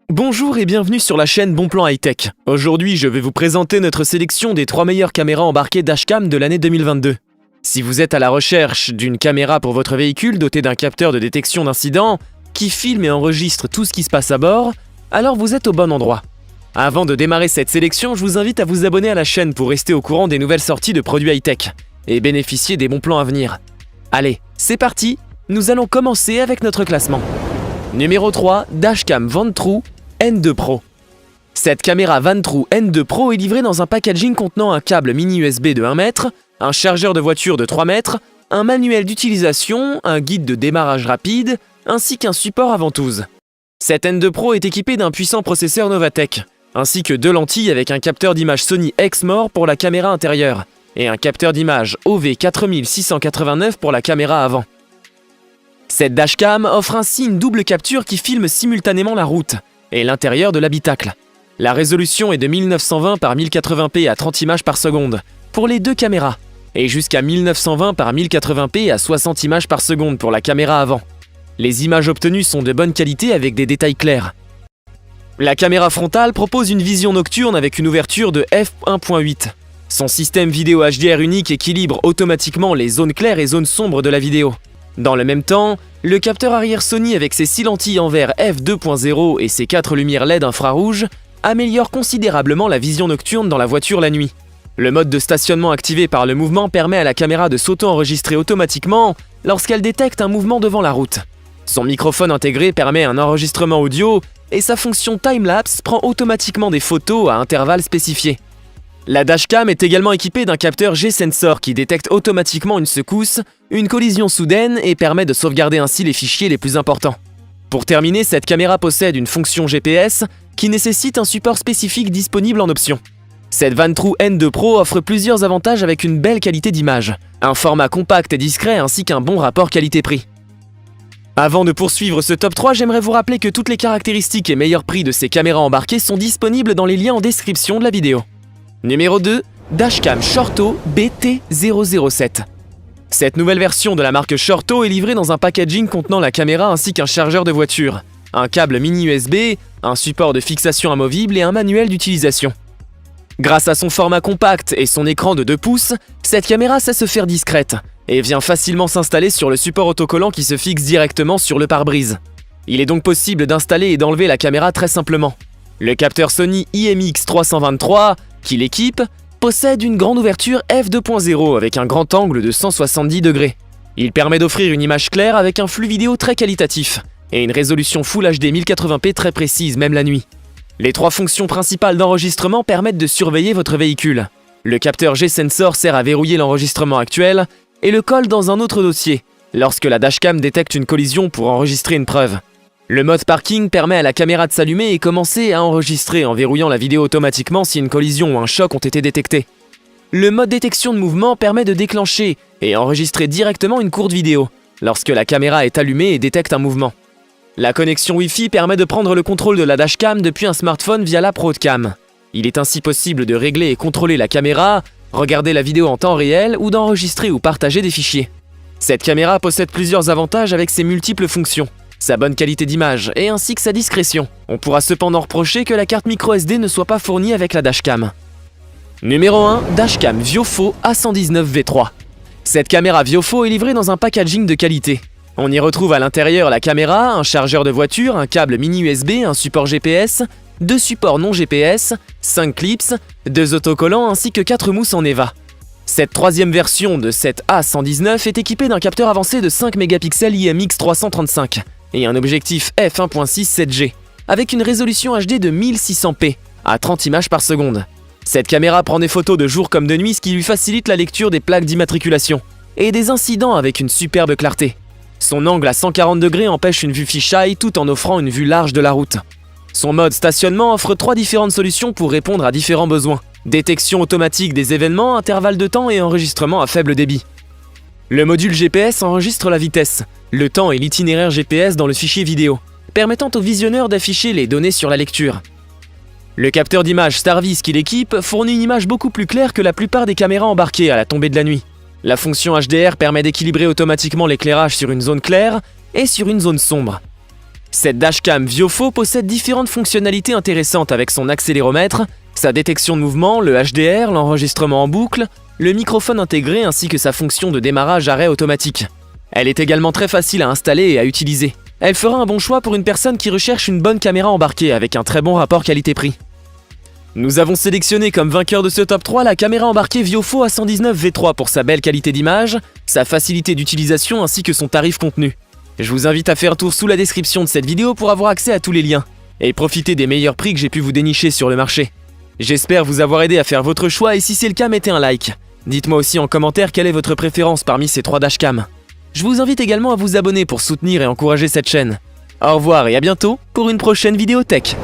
Bonjour et bienvenue sur la chaîne Bon Plan High-Tech. Aujourd'hui, je vais vous présenter notre sélection des 3 meilleures caméras embarquées dashcam de l'année 2022. Si vous êtes à la recherche d'une caméra pour votre véhicule dotée d'un capteur de détection d'incident qui filme et enregistre tout ce qui se passe à bord, alors vous êtes au bon endroit. Avant de démarrer cette sélection, je vous invite à vous abonner à la chaîne pour rester au courant des nouvelles sorties de produits high-tech et bénéficier des bons plans à venir. Allez, c'est parti, nous allons commencer avec notre classement. Numéro 3, Dashcam Vantrue N2 Pro. Cette caméra Vantrue N2 Pro est livrée dans un packaging contenant un câble mini USB de 1 mètre, un chargeur de voiture de 3 mètres, un manuel d'utilisation, un guide de démarrage rapide, ainsi qu'un support à ventouse. Cette N2 Pro est équipée d'un puissant processeur Novatech, ainsi que 2 lentilles avec un capteur d'image Sony Exmor pour la caméra intérieure, et un capteur d'image OV4689 pour la caméra avant. Cette dashcam offre ainsi une double capture qui filme simultanément la route et l'intérieur de l'habitacle. La résolution est de 1920 par 1080p à 30 images par seconde pour les 2 caméras et jusqu'à 1920 par 1080p à 60 images par seconde pour la caméra avant. Les images obtenues sont de bonne qualité avec des détails clairs. La caméra frontale propose une vision nocturne avec une ouverture de f1.8. Son système vidéo HDR unique équilibre automatiquement les zones claires et zones sombres de la vidéo. Dans le même temps, le capteur arrière Sony avec ses 6 lentilles en verre f2.0 et ses 4 lumières LED infrarouges améliore considérablement la vision nocturne dans la voiture la nuit. Le mode de stationnement activé par le mouvement permet à la caméra de s'auto-enregistrer automatiquement lorsqu'elle détecte un mouvement devant la route. Son microphone intégré permet un enregistrement audio et sa fonction time-lapse prend automatiquement des photos à intervalles spécifiés. La dashcam est également équipée d'un capteur G-Sensor qui détecte automatiquement une secousse, une collision soudaine et permet de sauvegarder ainsi les fichiers les plus importants. Pour terminer, cette caméra possède une fonction GPS qui nécessite un support spécifique disponible en option. Cette Vantrue N2 Pro offre plusieurs avantages avec une belle qualité d'image, un format compact et discret ainsi qu'un bon rapport qualité-prix. Avant de poursuivre ce top 3, j'aimerais vous rappeler que toutes les caractéristiques et meilleurs prix de ces caméras embarquées sont disponibles dans les liens en description de la vidéo. Numéro 2, Dashcam Shorto BT007. Cette nouvelle version de la marque Shorto est livrée dans un packaging contenant la caméra ainsi qu'un chargeur de voiture, un câble mini USB, un support de fixation amovible et un manuel d'utilisation. Grâce à son format compact et son écran de 2 pouces, cette caméra sait se faire discrète et vient facilement s'installer sur le support autocollant qui se fixe directement sur le pare-brise. Il est donc possible d'installer et d'enlever la caméra très simplement. Le capteur Sony IMX323 qui l'équipe possède une grande ouverture f2.0 avec un grand angle de 170 degrés. Il permet d'offrir une image claire avec un flux vidéo très qualitatif et une résolution Full HD 1080p très précise même la nuit. Les 3 fonctions principales d'enregistrement permettent de surveiller votre véhicule. Le capteur G-Sensor sert à verrouiller l'enregistrement actuel et le colle dans un autre dossier lorsque la dashcam détecte une collision pour enregistrer une preuve. Le mode parking permet à la caméra de s'allumer et commencer à enregistrer en verrouillant la vidéo automatiquement si une collision ou un choc ont été détectés. Le mode détection de mouvement permet de déclencher et enregistrer directement une courte vidéo lorsque la caméra est allumée et détecte un mouvement. La connexion Wi-Fi permet de prendre le contrôle de la dashcam depuis un smartphone via l'app Roadcam. Il est ainsi possible de régler et contrôler la caméra, regarder la vidéo en temps réel ou d'enregistrer ou partager des fichiers. Cette caméra possède plusieurs avantages avec ses multiples fonctions. Sa bonne qualité d'image et ainsi que sa discrétion. On pourra cependant reprocher que la carte microSD ne soit pas fournie avec la dashcam. Numéro 1, Dashcam Viofo A119V3. Cette caméra Viofo est livrée dans un packaging de qualité. On y retrouve à l'intérieur la caméra, un chargeur de voiture, un câble mini USB, un support GPS, 2 supports non GPS, 5 clips, 2 autocollants ainsi que 4 mousses en EVA. Cette 3e version de cette A119 est équipée d'un capteur avancé de 5 mégapixels IMX335 et un objectif f1.6 7G, avec une résolution HD de 1600p à 30 images par seconde. Cette caméra prend des photos de jour comme de nuit, ce qui lui facilite la lecture des plaques d'immatriculation et des incidents avec une superbe clarté. Son angle à 140 degrés empêche une vue fisheye tout en offrant une vue large de la route. Son mode stationnement offre 3 différentes solutions pour répondre à différents besoins. Détection automatique des événements, intervalle de temps et enregistrement à faible débit. Le module GPS enregistre la vitesse, le temps et l'itinéraire GPS dans le fichier vidéo, permettant au visionneur d'afficher les données sur la lecture. Le capteur d'image Starvis qui l'équipe fournit une image beaucoup plus claire que la plupart des caméras embarquées à la tombée de la nuit. La fonction HDR permet d'équilibrer automatiquement l'éclairage sur une zone claire et sur une zone sombre. Cette dashcam Viofo possède différentes fonctionnalités intéressantes avec son accéléromètre, sa détection de mouvement, le HDR, l'enregistrement en boucle, le microphone intégré ainsi que sa fonction de démarrage-arrêt automatique. Elle est également très facile à installer et à utiliser. Elle fera un bon choix pour une personne qui recherche une bonne caméra embarquée avec un très bon rapport qualité-prix. Nous avons sélectionné comme vainqueur de ce top 3 la caméra embarquée Viofo A119 V3 pour sa belle qualité d'image, sa facilité d'utilisation ainsi que son tarif contenu. Je vous invite à faire un tour sous la description de cette vidéo pour avoir accès à tous les liens et profiter des meilleurs prix que j'ai pu vous dénicher sur le marché. J'espère vous avoir aidé à faire votre choix et si c'est le cas, mettez un like. Dites-moi aussi en commentaire quelle est votre préférence parmi ces 3 dashcams. Je vous invite également à vous abonner pour soutenir et encourager cette chaîne. Au revoir et à bientôt pour une prochaine vidéo tech.